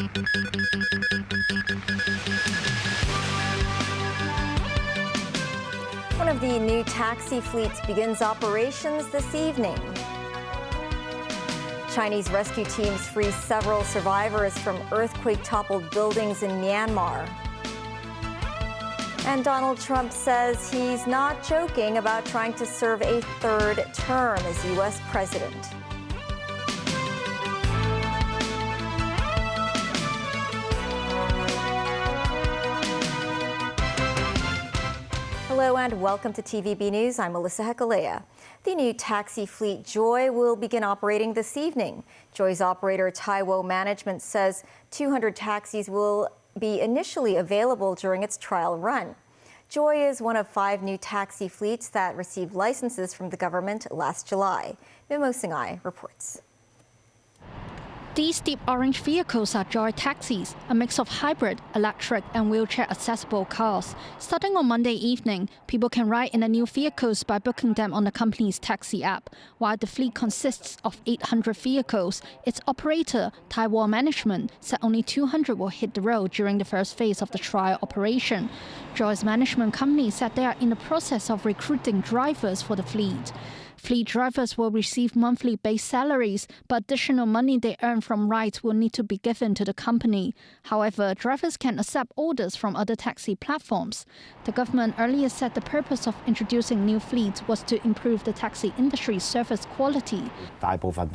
One of the new taxi fleets begins operations this evening. Chinese rescue teams free several survivors from earthquake-toppled buildings in Myanmar. And Donald Trump says he's not joking about trying to serve a third term as U.S. president. Hello and welcome to TVB News. I'm Melissa Hekalea. The new taxi fleet Joy will begin operating this evening. Joy's operator Taiwo Management says 200 taxis will be initially available during its trial run. Joy is one of 5 new taxi fleets that received licenses from the government last July. Mimo Singhai reports. These deep orange vehicles are Joy taxis, a mix of hybrid, electric and wheelchair-accessible cars. Starting on Monday evening, people can ride in the new vehicles by booking them on the company's taxi app. While the fleet consists of 800 vehicles, its operator, Taiwo Management, said only 200 will hit the road during the first phase of the trial operation. Joy's management company said they are in the process of recruiting drivers for the fleet. Fleet drivers will receive monthly base salaries, but additional money they earn from rides will need to be given to the company. However, drivers can accept orders from other taxi platforms. The government earlier said the purpose of introducing new fleets was to improve the taxi industry's service quality. Zhou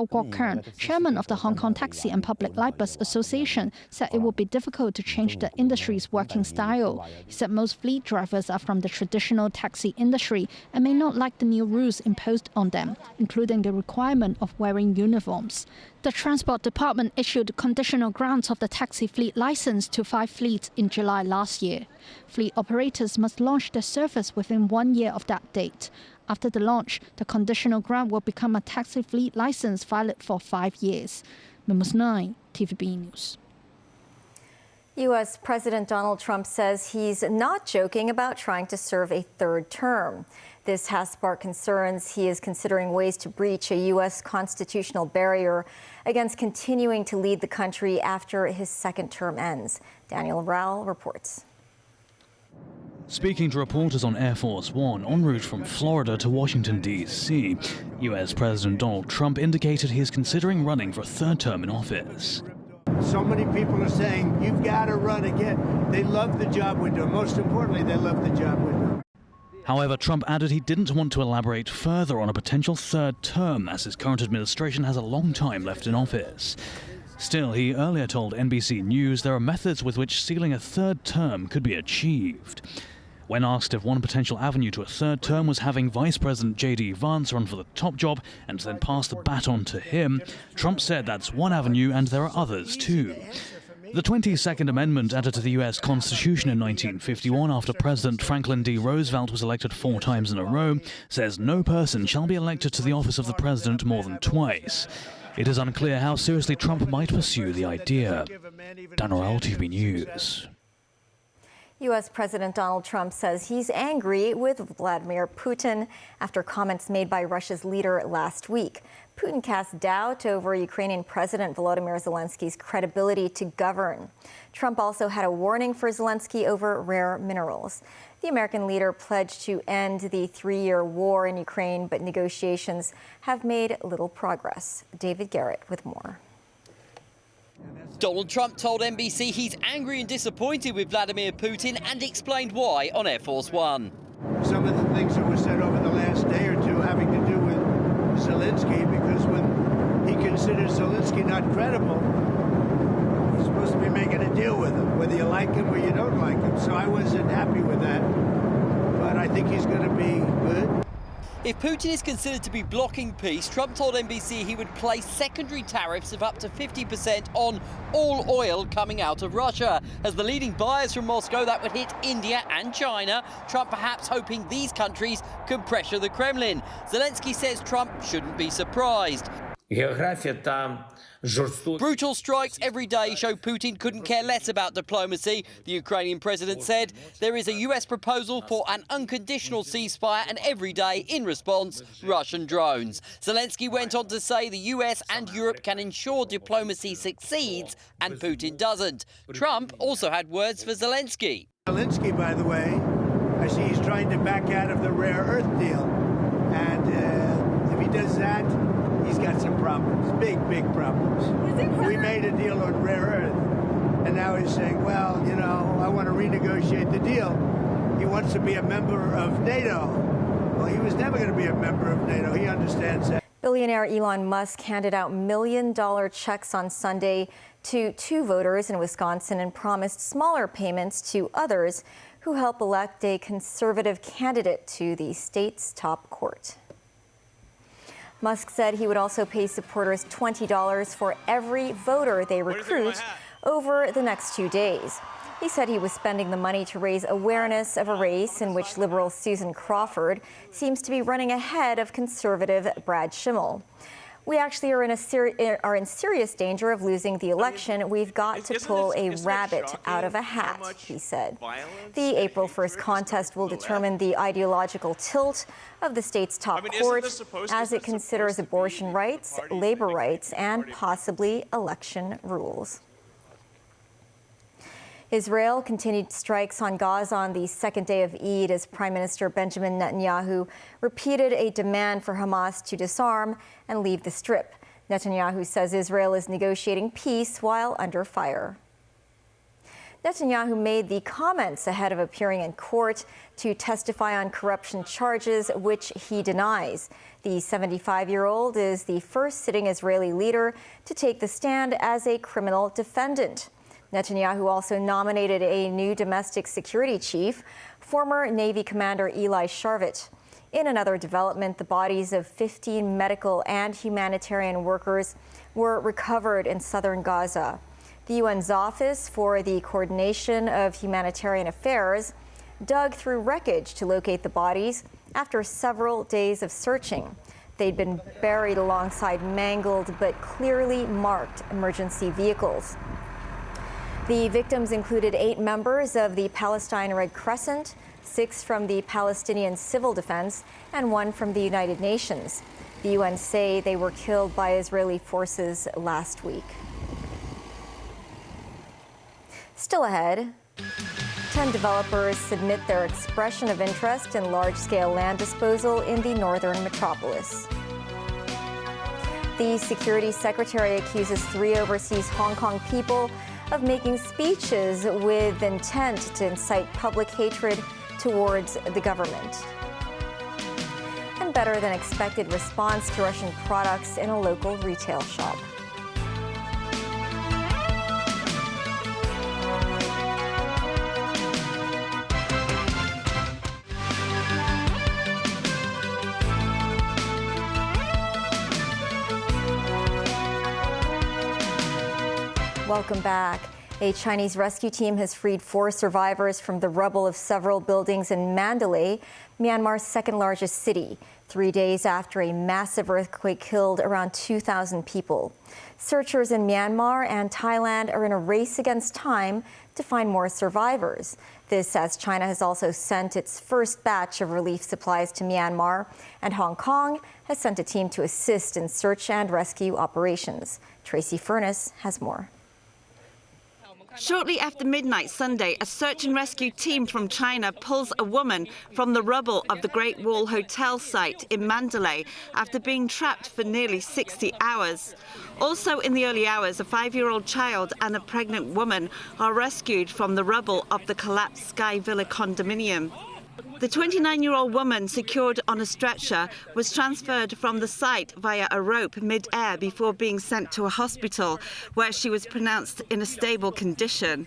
Guokern, chairman of the Hong Kong Taxi and Public Light Bus Association, said it would be difficult to change the industry's working style. He said most fleet drivers are from the traditional taxi industry and may not like the new rules imposed on them, including the requirement of wearing uniforms. The Transport Department issued conditional grants of the taxi fleet license to 5 fleets in July last year. Fleet operators must launch their service within 1 year of that date. After the launch, the conditional grant will become a taxi fleet license valid for 5 years. Memos 9, TVB News. U.S. President Donald Trump says he's not joking about trying to serve a third term. This has sparked concerns. He is considering ways to breach a U.S. constitutional barrier against continuing to lead the country after his second term ends. Daniel Rao reports. Speaking to reporters on Air Force One en route from Florida to Washington, D.C., U.S. President Donald Trump indicated he is considering running for a third term in office. So many people are saying, you've got to run again. They love the job we're doing. Most importantly, they love the job we're doing. However, Trump added he didn't want to elaborate further on a potential third term, as his current administration has a long time left in office. Still, he earlier told NBC News there are methods with which sealing a third term could be achieved. When asked if one potential avenue to a third term was having Vice President J.D. Vance run for the top job and then pass the baton to him, Trump said that's one avenue and there are others too. The 22nd Amendment, added to the U.S. Constitution in 1951 after President Franklin D. Roosevelt was elected 4 times in a row, says no person shall be elected to the office of the president more than twice. It is unclear how seriously Trump might pursue the idea. Dan Orell, TV News. U.S. President Donald Trump says he's angry with Vladimir Putin after comments made by Russia's leader last week. Putin cast doubt over Ukrainian President Volodymyr Zelensky's credibility to govern. Trump also had a warning for Zelensky over rare minerals. The American leader pledged to end the 3-year war in Ukraine, but negotiations have made little progress. David Garrett with more. Donald Trump told NBC he's angry and disappointed with Vladimir Putin and explained why on Air Force One. Some of the things that were said over the last day or two having to do with Zelensky, because when he considers Zelensky not credible, he's supposed to be making a deal with him, whether you like him or you don't like him. So I wasn't happy with that, but I think he's going to be good. If Putin is considered to be blocking peace, Trump told NBC he would place secondary tariffs of up to 50% on all oil coming out of Russia. As the leading buyers from Moscow, that would hit India and China. Trump perhaps hoping these countries can pressure the Kremlin. Zelensky says Trump shouldn't be surprised. Brutal strikes every day show Putin couldn't care less about diplomacy. The Ukrainian president said there is a US proposal for an unconditional ceasefire, and every day, in response, Russian drones. Zelensky went on to say the US and Europe can ensure diplomacy succeeds and Putin doesn't. Trump also had words for Zelensky. Zelensky, by the way, I see he's trying to back out of the rare earth deal. And if he does that, he's got some problems, big problems. We made a deal on rare earth, and now he's saying, well, you know, I want to renegotiate the deal. He wants to be a member of NATO. Well, he was never going to be a member of NATO. He understands that. Billionaire Elon Musk handed out million-dollar checks on Sunday to 2 voters in Wisconsin and promised smaller payments to others who help elect a conservative candidate to the state's top court. Musk said he would also pay supporters $20 for every voter they recruit over the next 2 days. He said he was spending the money to raise awareness of a race in which Liberal Susan Crawford seems to be running ahead of conservative Brad Schimmel. We actually are in serious danger of losing the election. We've got to pull a rabbit out of a hat, he said. The April 1st contest will determine the ideological tilt of the state's top court as it considers abortion rights, labor rights, and possibly election rules. Israel continued strikes on Gaza on the second day of Eid as Prime Minister Benjamin Netanyahu repeated a demand for Hamas to disarm and leave the Strip. Netanyahu says Israel is negotiating peace while under fire. Netanyahu made the comments ahead of appearing in court to testify on corruption charges, which he denies. The 75-year-old is the first sitting Israeli leader to take the stand as a criminal defendant. Netanyahu also nominated a new domestic security chief, former Navy Commander Eli Sharvit. In another development, the bodies of 15 medical and humanitarian workers were recovered in southern Gaza. The UN's Office for the Coordination of Humanitarian Affairs dug through wreckage to locate the bodies after several days of searching. They'd been buried alongside mangled but clearly marked emergency vehicles. The victims included 8 members of the Palestine Red Crescent, 6 from the Palestinian Civil Defense, and 1 from the United Nations. The UN say they were killed by Israeli forces last week. Still ahead, 10 developers submit their expression of interest in large-scale land disposal in the northern metropolis. The Security Secretary accuses 3 overseas Hong Kong people of making speeches with intent to incite public hatred towards the government. And better than expected response to Russian products in a local retail shop. Welcome back. A Chinese rescue team has freed 4 survivors from the rubble of several buildings in Mandalay, Myanmar's second largest city, 3 days after a massive earthquake killed around 2,000 people. Searchers in Myanmar and Thailand are in a race against time to find more survivors. This as China has also sent its first batch of relief supplies to Myanmar, and Hong Kong has sent a team to assist in search and rescue operations. Tracy Furness has more. Shortly after midnight Sunday, a search and rescue team from China pulls a woman from the rubble of the Great Wall Hotel site in Mandalay after being trapped for nearly 60 hours. Also in the early hours, a 5-year-old child and a pregnant woman are rescued from the rubble of the collapsed Sky Villa condominium. The 29-year-old woman, secured on a stretcher, was transferred from the site via a rope mid-air before being sent to a hospital, where she was pronounced in a stable condition.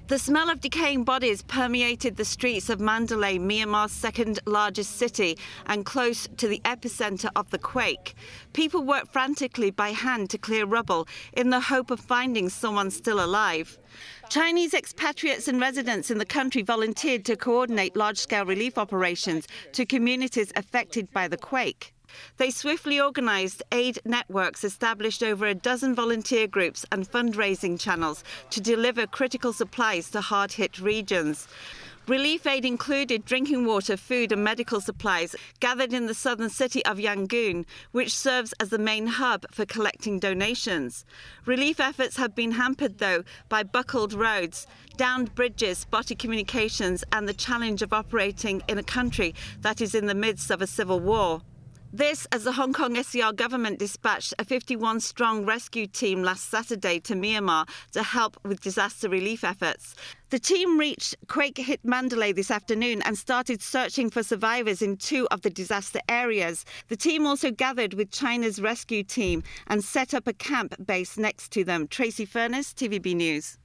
The smell of decaying bodies permeated the streets of Mandalay, Myanmar's second largest city and close to the epicenter of the quake. People worked frantically by hand to clear rubble in the hope of finding someone still alive. Chinese expatriates and residents in the country volunteered to coordinate large-scale relief operations to communities affected by the quake. They swiftly organised aid networks established over a dozen volunteer groups and fundraising channels to deliver critical supplies to hard-hit regions. Relief aid included drinking water, food and medical supplies gathered in the southern city of Yangon, which serves as the main hub for collecting donations. Relief efforts have been hampered, though, by buckled roads, downed bridges, spotty communications and the challenge of operating in a country that is in the midst of a civil war. This as the Hong Kong SCR government dispatched a 51-strong rescue team last Saturday to Myanmar to help with disaster relief efforts. The team reached quake-hit Mandalay this afternoon and started searching for survivors in 2 of the disaster areas. The team also gathered with China's rescue team and set up a camp base next to them. Tracy Furness, TVB News.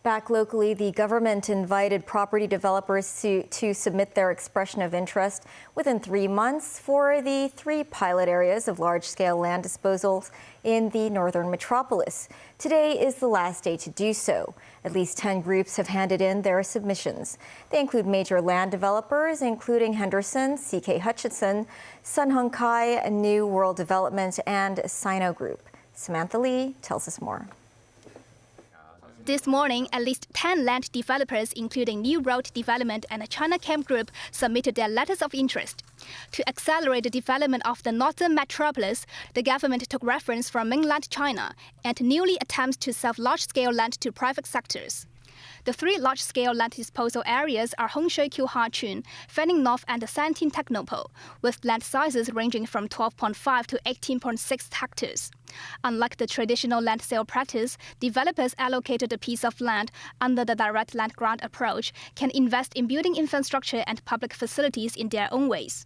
Back locally, the government invited property developers to submit their expression of interest within 3 months for the 3 pilot areas of large-scale land disposals in the northern metropolis. Today is the last day to do so. At least 10 groups have handed in their submissions. They include major land developers, including Henderson, CK Hutchison, Sun Hung Kai, New World Development, and Sino Group. Samantha Lee tells us more. This morning, at least 10 land developers, including New World Development and China Camp Group, submitted their letters of interest. To accelerate the development of the northern metropolis, the government took reference from mainland China and newly attempts to sell large-scale land to private sectors. The 3 large-scale land disposal areas are Hongshui Q-Ha-Chun, Fanning North and Santin Technopole, with land sizes ranging from 12.5 to 18.6 hectares. Unlike the traditional land sale practice, developers allocated a piece of land under the direct land grant approach can invest in building infrastructure and public facilities in their own ways.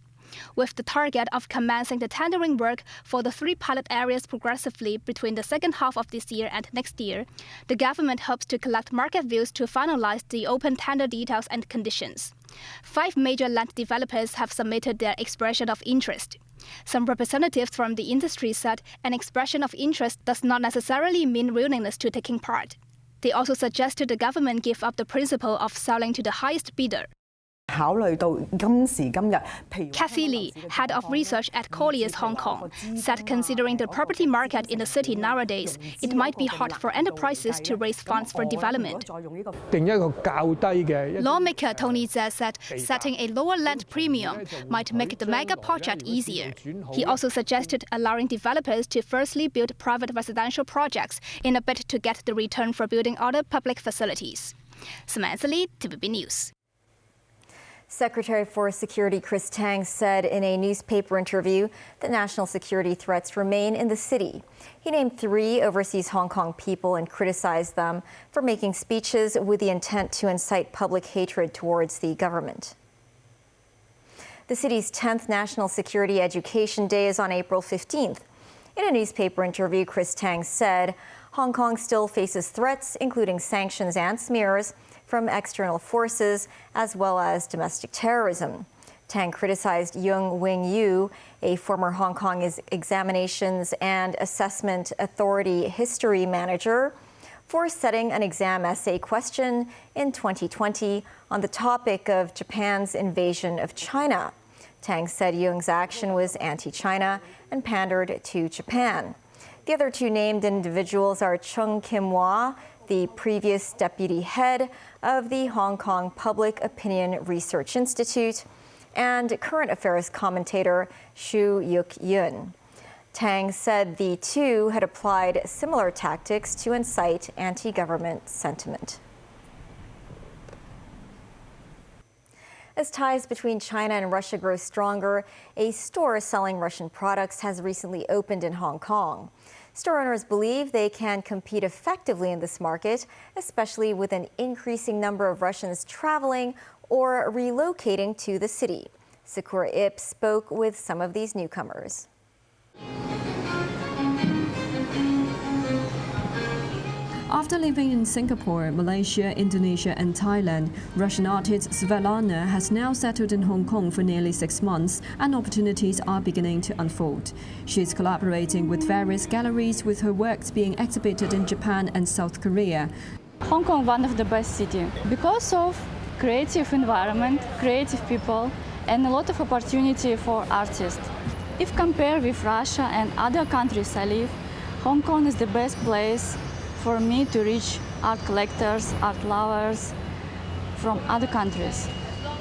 With the target of commencing the tendering work for the 3 pilot areas progressively between the second half of this year and next year, the government hopes to collect market views to finalize the open tender details and conditions. 5 major land developers have submitted their expression of interest. Some representatives from the industry said an expression of interest does not necessarily mean willingness to taking part. They also suggested the government give up the principle of selling to the highest bidder. Kathy Lee, head of research at Colliers Hong Kong, said considering the property market in the city nowadays, it might be hard for enterprises to raise funds for development. Lawmaker Tony Zhe said setting a lower land premium might make the mega project easier. He also suggested allowing developers to firstly build private residential projects in a bid to get the return for building other public facilities. Samantha Lee, TVB News. Secretary for Security Chris Tang said in a newspaper interview that national security threats remain in the city. He named 3 overseas Hong Kong people and criticized them for making speeches with the intent to incite public hatred towards the government. The city's 10th National Security Education Day is on April 15th. In a newspaper interview, Chris Tang said Hong Kong still faces threats, including sanctions and smears, from external forces, as well as domestic terrorism. Tang criticized Yung Wing Yu, a former Hong Kong Examinations and Assessment Authority history manager, for setting an exam essay question in 2020 on the topic of Japan's invasion of China. Tang said Yung's action was anti-China and pandered to Japan. The other 2 named individuals are Chung Kim-hwa, the previous deputy head of the Hong Kong Public Opinion Research Institute, and current affairs commentator Shu Yuk-yun. Tang said the 2 had applied similar tactics to incite anti-government sentiment. As ties between China and Russia grow stronger, a store selling Russian products has recently opened in Hong Kong. Store owners believe they can compete effectively in this market, especially with an increasing number of Russians traveling or relocating to the city. Sakura Ip spoke with some of these newcomers. After living in Singapore, Malaysia, Indonesia and Thailand, Russian artist Svetlana has now settled in Hong Kong for nearly 6 months, and opportunities are beginning to unfold. She is collaborating with various galleries, with her works being exhibited in Japan and South Korea. Hong Kong, one of the best cities because of creative environment, creative people and a lot of opportunity for artists. If compared with Russia and other countries I live, Hong Kong is the best place for me to reach art collectors, art lovers from other countries.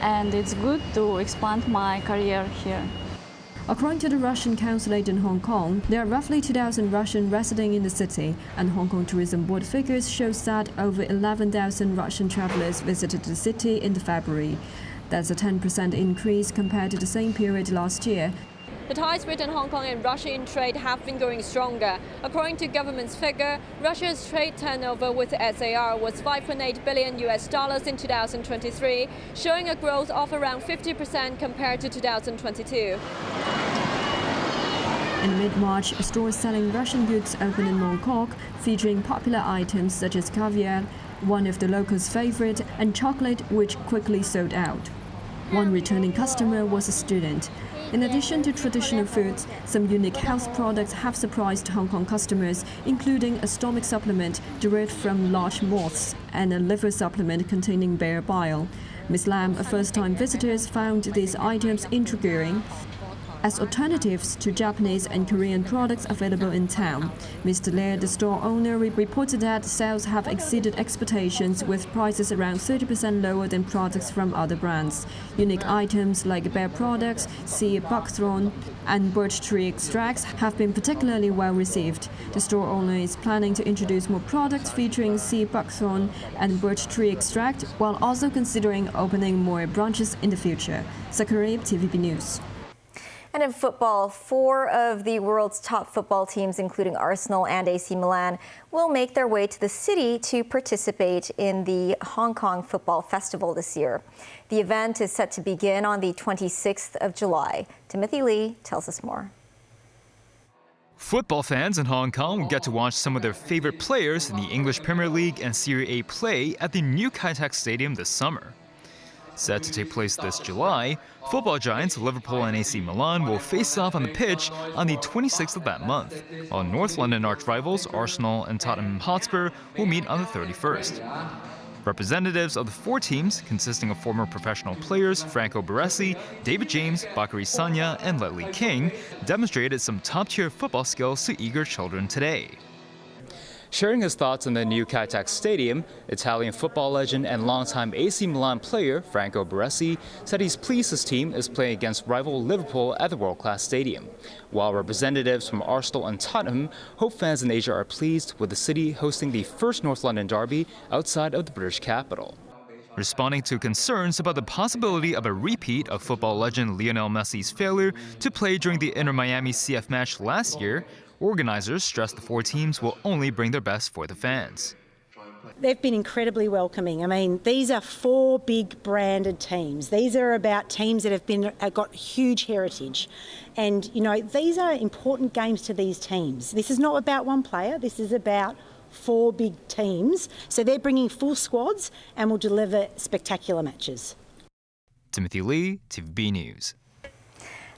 And it's good to expand my career here. According to the Russian consulate in Hong Kong, there are roughly 2,000 Russians residing in the city, and Hong Kong Tourism Board figures shows that over 11,000 Russian travelers visited the city in February. That's a 10% increase compared to the same period last year. The ties between Hong Kong and Russia in trade have been growing stronger. According to government's figure, Russia's trade turnover with SAR was $5.8 billion in 2023, showing a growth of around 50% compared to 2022. In mid-March, stores selling Russian goods opened in Mong Kok, featuring popular items such as caviar, one of the locals' favorite, and chocolate, which quickly sold out. One returning customer was a student. In addition to traditional foods, some unique health products have surprised Hong Kong customers, including a stomach supplement derived from large moths and a liver supplement containing bear bile. Ms. Lam, a first-time visitor, found these items intriguing as alternatives to Japanese and Korean products available in town. Mr. Lair, the store owner, reported that sales have exceeded expectations, with prices around 30% lower than products from other brands. Unique items like bear products, sea buckthorn, and birch tree extracts have been particularly well received. The store owner is planning to introduce more products featuring sea buckthorn and birch tree extract, while also considering opening more branches in the future. Zachary, TVB News. And in football, 4 of the world's top football teams, including Arsenal and AC Milan, will make their way to the city to participate in the Hong Kong Football Festival this year. The event is set to begin on the 26th of July. Timothy Lee tells us more. Football fans in Hong Kong will get to watch some of their favorite players in the English Premier League and Serie A play at the new Kai Tak Stadium this summer. Set to take place this July, football giants Liverpool and AC Milan will face off on the pitch on the 26th of that month, while North London arch-rivals Arsenal and Tottenham Hotspur will meet on the 31st. Representatives of the 4 teams, consisting of former professional players Franco Baresi, David James, Bakary Sagna, and Ledley King, demonstrated some top-tier football skills to eager children today. Sharing his thoughts on the new Kai Tak Stadium, Italian football legend and longtime AC Milan player Franco Baresi said he's pleased his team is playing against rival Liverpool at the world-class stadium, while representatives from Arsenal and Tottenham hope fans in Asia are pleased with the city hosting the first North London derby outside of the British capital. Responding to concerns about the possibility of a repeat of football legend Lionel Messi's failure to play during the Inter Miami CF match last year, organizers stress the 4 teams will only bring their best for the fans. They've been incredibly welcoming. I mean, these are 4 big branded teams. These are about teams that have got huge heritage. And, you know, these are important games to these teams. This is not about one player. This is about 4 big teams. So they're bringing full squads and will deliver spectacular matches. Timothy Lee, TVB News.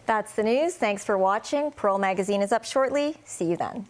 That's the news. Thanks for watching. Pearl Magazine is up shortly. See you then.